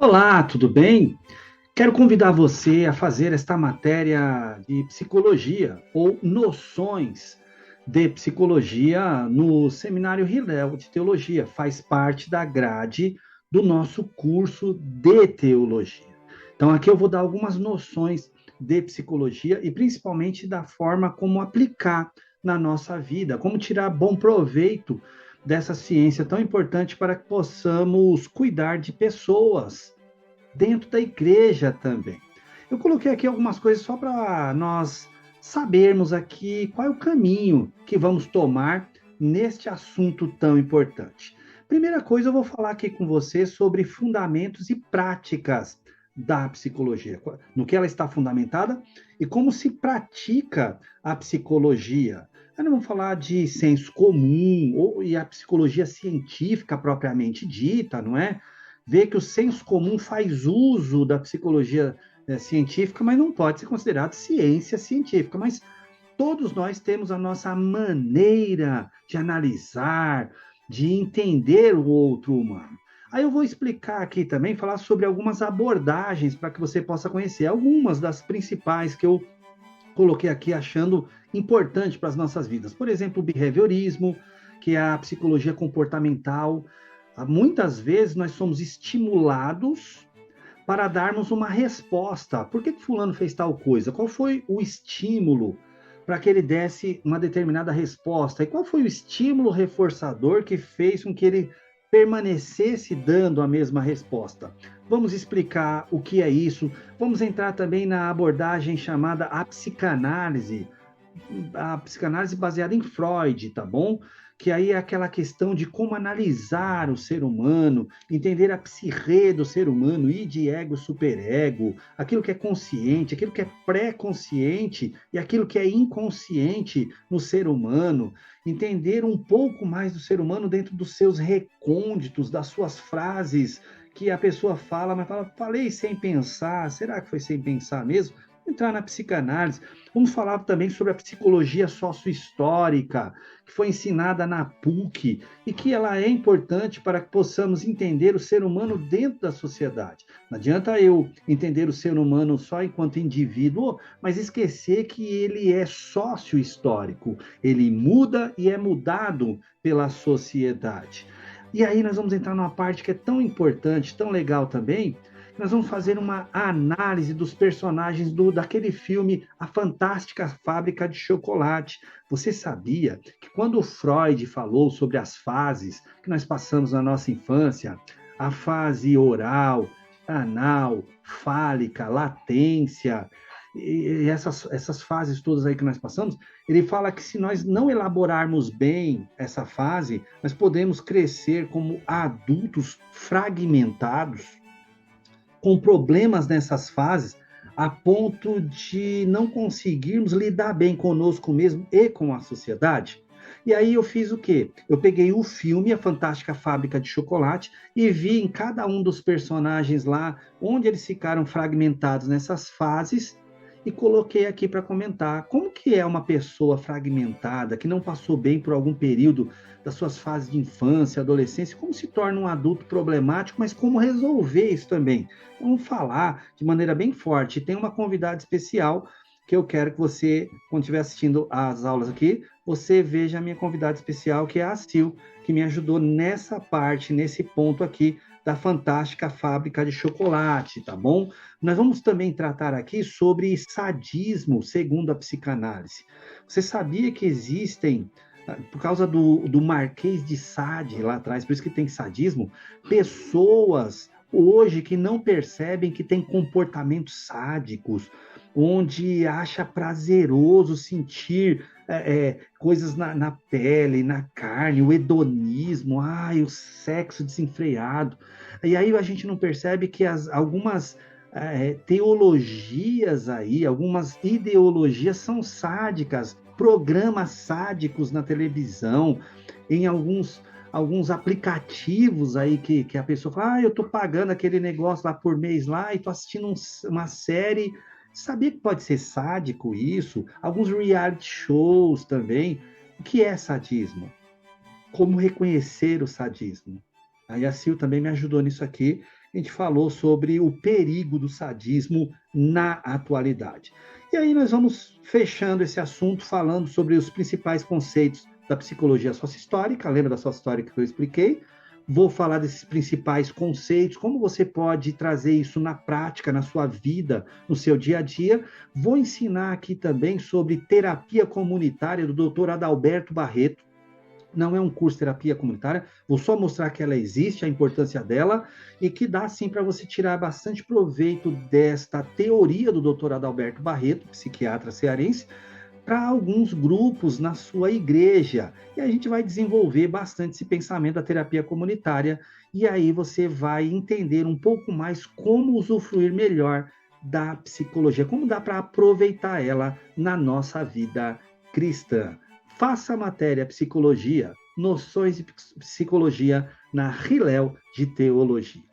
Olá, tudo bem? Quero convidar você a fazer esta matéria de psicologia ou noções de psicologia no Seminário Hillel de Teologia. Faz parte da grade do nosso curso de teologia. Então, aqui eu vou dar algumas noções de psicologia e principalmente da forma como aplicar na nossa vida, como tirar bom proveito dessa ciência tão importante para que possamos cuidar de pessoas dentro da igreja também. Eu coloquei aqui algumas coisas só para nós sabermos aqui qual é o caminho que vamos tomar neste assunto tão importante. Primeira coisa, eu vou falar aqui com você sobre fundamentos e práticas da psicologia, no que ela está fundamentada e como se pratica a psicologia. Aí nós vamos falar de senso comum e a psicologia científica propriamente dita, não é? Vê que o senso comum faz uso da psicologia científica, mas não pode ser considerado ciência científica. Mas todos nós temos a nossa maneira de analisar, de entender o outro humano. Aí eu vou explicar aqui também, falar sobre algumas abordagens para que você possa conhecer algumas das principais que eu coloquei aqui achando importante para as nossas vidas. Por exemplo, o behaviorismo, que é a psicologia comportamental. Muitas vezes nós somos estimulados para darmos uma resposta. Por que fulano fez tal coisa? Qual foi o estímulo para que ele desse uma determinada resposta? E qual foi o estímulo reforçador que fez com que ele permanecesse dando a mesma resposta? Vamos explicar o que é isso. Vamos entrar também na abordagem chamada a psicanálise baseada em Freud, tá bom? Que aí é aquela questão de como analisar o ser humano, entender a psique do ser humano, id, ego, superego, aquilo que é consciente, aquilo que é pré-consciente e aquilo que é inconsciente no ser humano, entender um pouco mais do ser humano dentro dos seus recônditos, das suas frases que a pessoa fala, mas fala, falei sem pensar, será que foi sem pensar mesmo? Entrar na psicanálise. Vamos falar também sobre a psicologia sociohistórica, que foi ensinada na PUC e que ela é importante para que possamos entender o ser humano dentro da sociedade. Não adianta eu entender o ser humano só enquanto indivíduo, mas esquecer que ele é sócio-histórico, ele muda e é mudado pela sociedade. E aí nós vamos entrar numa parte que é tão importante, tão legal também, nós vamos fazer uma análise dos personagens daquele filme A Fantástica Fábrica de Chocolate. Você sabia que quando o Freud falou sobre as fases que nós passamos na nossa infância, a fase oral, anal, fálica, latência, e essas fases todas aí que nós passamos, ele fala que se nós não elaborarmos bem essa fase, nós podemos crescer como adultos fragmentados, com problemas nessas fases, a ponto de não conseguirmos lidar bem conosco mesmo e com a sociedade. E aí eu fiz o quê? Eu peguei o filme A Fantástica Fábrica de Chocolate e vi em cada um dos personagens lá onde eles ficaram fragmentados nessas fases e coloquei aqui para comentar como que é uma pessoa fragmentada, que não passou bem por algum período das suas fases de infância, adolescência, como se torna um adulto problemático, mas como resolver isso também. Vamos falar de maneira bem forte. Tem uma convidada especial que eu quero que você, quando estiver assistindo às aulas aqui, você veja a minha convidada especial, que é a Sil, que me ajudou nessa parte, nesse ponto aqui da Fantástica Fábrica de Chocolate, tá bom? Nós vamos também tratar aqui sobre sadismo, segundo a psicanálise. Você sabia que existem, por causa do Marquês de Sade lá atrás, por isso que tem sadismo, pessoas hoje que não percebem que tem comportamentos sádicos, onde acha prazeroso sentir coisas na pele, na carne, o hedonismo, o sexo desenfreado. E aí a gente não percebe que algumas teologias aí, algumas ideologias são sádicas, programas sádicos na televisão, em alguns aplicativos aí que a pessoa fala, eu estou pagando aquele negócio lá por mês lá e estou assistindo uma série. Sabia que pode ser sádico isso? Alguns reality shows também. O que é sadismo? Como reconhecer o sadismo? Aí a Sil também me ajudou nisso aqui, a gente falou sobre o perigo do sadismo na atualidade. E aí nós vamos fechando esse assunto falando sobre os principais conceitos da psicologia sócio-histórica. Lembra da sócio-histórica que eu expliquei? Vou falar desses principais conceitos, como você pode trazer isso na prática, na sua vida, no seu dia a dia. Vou ensinar aqui também sobre terapia comunitária do Dr. Adalberto Barreto. Não é um curso de terapia comunitária, vou só mostrar que ela existe, a importância dela, e que dá sim para você tirar bastante proveito desta teoria do Dr. Adalberto Barreto, psiquiatra cearense, para alguns grupos na sua igreja. E a gente vai desenvolver bastante esse pensamento da terapia comunitária, e aí você vai entender um pouco mais como usufruir melhor da psicologia, como dá para aproveitar ela na nossa vida cristã. Faça a matéria Psicologia, Noções de Psicologia na Hilel de Teologia.